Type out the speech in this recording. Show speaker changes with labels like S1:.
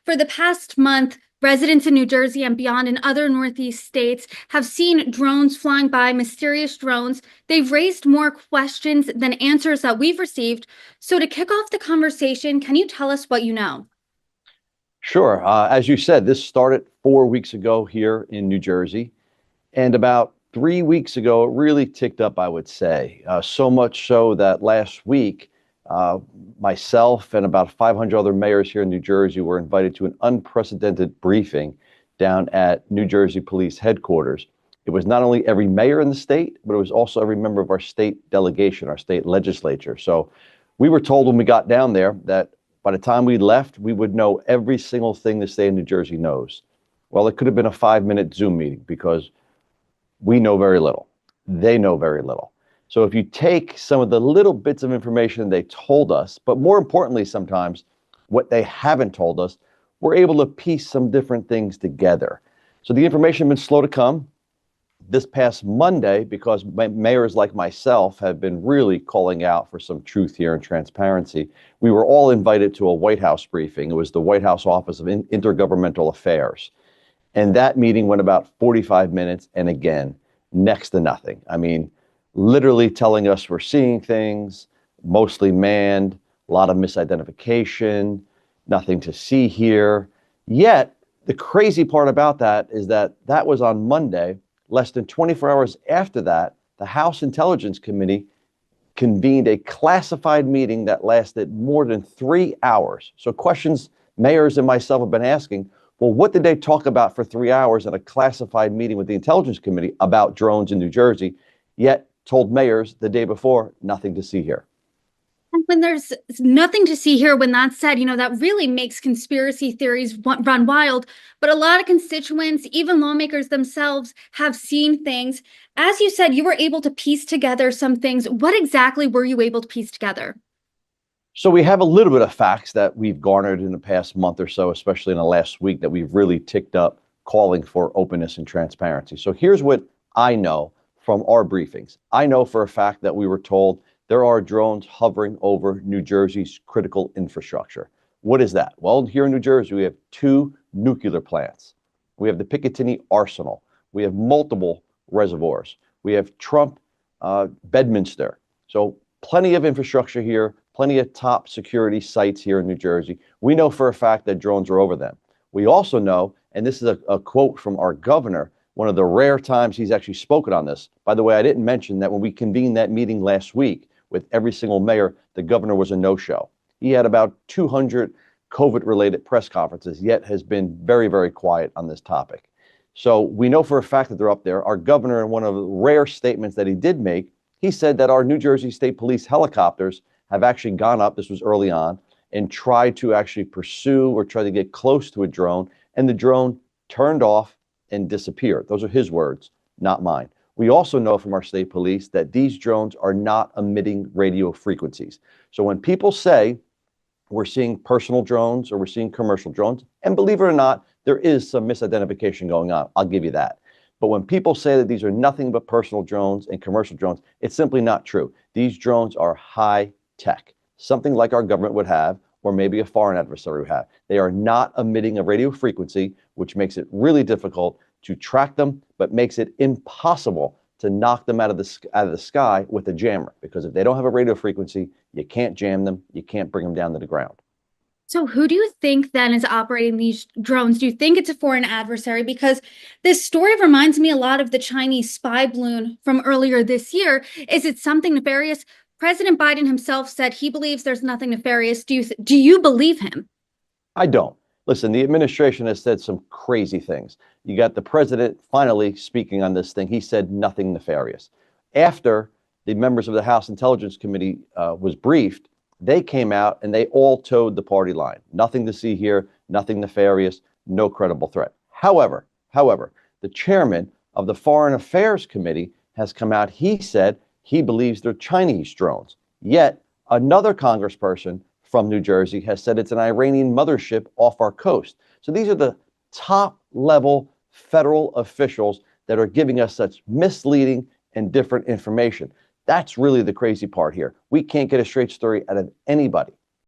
S1: For the past month, residents in New Jersey and beyond in other Northeast states have seen drones flying by, mysterious drones. They've raised more questions than answers that we've received. So, to kick off the conversation, can you tell us what you know?
S2: Sure. As you said, this started 4 weeks ago here in New Jersey. And about 3 weeks ago, it really ticked up, I would say. So much so that last week, uh, myself and about 500 other mayors here in New Jersey were invited to an unprecedented briefing down at New Jersey Police Headquarters. It was not only every mayor in the state, but it was also every member of our state delegation, our state legislature. So we were told when we got down there that by the time we left, we would know every single thing the state of New Jersey knows. Well, it could have been a 5-minute Zoom meeting because we know very little. They know very little. So if you take some of the little bits of information they told us, but more importantly, sometimes what they haven't told us, we're able to piece some different things together. So the information has been slow to come. This past Monday, because mayors like myself have been really calling out for some truth here and transparency, we were all invited to a White House briefing. It was the White House Office of Intergovernmental Affairs. And that meeting went about 45 minutes. And again, next to nothing. I mean, literally telling us we're seeing things, mostly manned, a lot of misidentification, nothing to see here. Yet, the crazy part about that is that that was on Monday. Less than 24 hours after that, the House Intelligence Committee convened a classified meeting that lasted more than 3 hours. So questions mayors and myself have been asking, well, what did they talk about for 3 hours at a classified meeting with the Intelligence Committee about drones in New Jersey, yet told mayors the day before, nothing to see here?
S1: When there's nothing to see here, when that's said, that really makes conspiracy theories run wild. But a lot of constituents, even lawmakers themselves, have seen things. As you said, you were able to piece together some things. What exactly were you able to piece together?
S2: So we have a little bit of facts that we've garnered in the past month or so, especially in the last week, that we've really ticked up calling for openness and transparency. So here's what I know from our briefings. I know for a fact that we were told there are drones hovering over New Jersey's critical infrastructure. What is that? Well, here in New Jersey, we have two nuclear plants. We have the Picatinny Arsenal. We have multiple reservoirs. We have Trump, Bedminster. So plenty of infrastructure here, plenty of top security sites here in New Jersey. We know for a fact that drones are over them. We also know, and this is a quote from our governor, one of the rare times he's actually spoken on this. By the way, I didn't mention that when we convened that meeting last week with every single mayor, the governor was a no-show. He had about 200 COVID-related press conferences, yet has been very, very quiet on this topic. So we know for a fact that they're up there. Our governor, in one of the rare statements that he did make, he said that our New Jersey State Police helicopters have actually gone up, this was early on, and tried to actually pursue or try to get close to a drone, and the drone turned off and disappeared. Those are his words, not mine. We also know from our state police that these drones are not emitting radio frequencies. So when people say we're seeing personal drones or we're seeing commercial drones, and believe it or not, there is some misidentification going on. I'll give you that. But when people say that these are nothing but personal drones and commercial drones, it's simply not true. These drones are high tech, something like our government would have, or maybe a foreign adversary would have. They are not emitting a radio frequency, which makes it really difficult to track them, but makes it impossible to knock them out of the sky with a jammer. Because if they don't have a radio frequency, you can't jam them, you can't bring them down to the ground.
S1: So, who do you think then is operating these drones? Do you think it's a foreign adversary? Because this story reminds me a lot of the Chinese spy balloon from earlier this year. Is it something nefarious? President Biden himself said he believes there's nothing nefarious. Do you believe him?
S2: I don't. Listen, the administration has said some crazy things. You got the president finally speaking on this thing. He said nothing nefarious. After the members of the House Intelligence Committee was briefed, they came out and they all towed the party line. Nothing to see here, nothing nefarious, no credible threat. However, the chairman of the Foreign Affairs Committee has come out. He said he believes they're Chinese drones. Yet another congressperson from New Jersey has said it's an Iranian mothership off our coast. So these are the top level federal officials that are giving us such misleading and different information. That's really the crazy part here. We can't get a straight story out of anybody.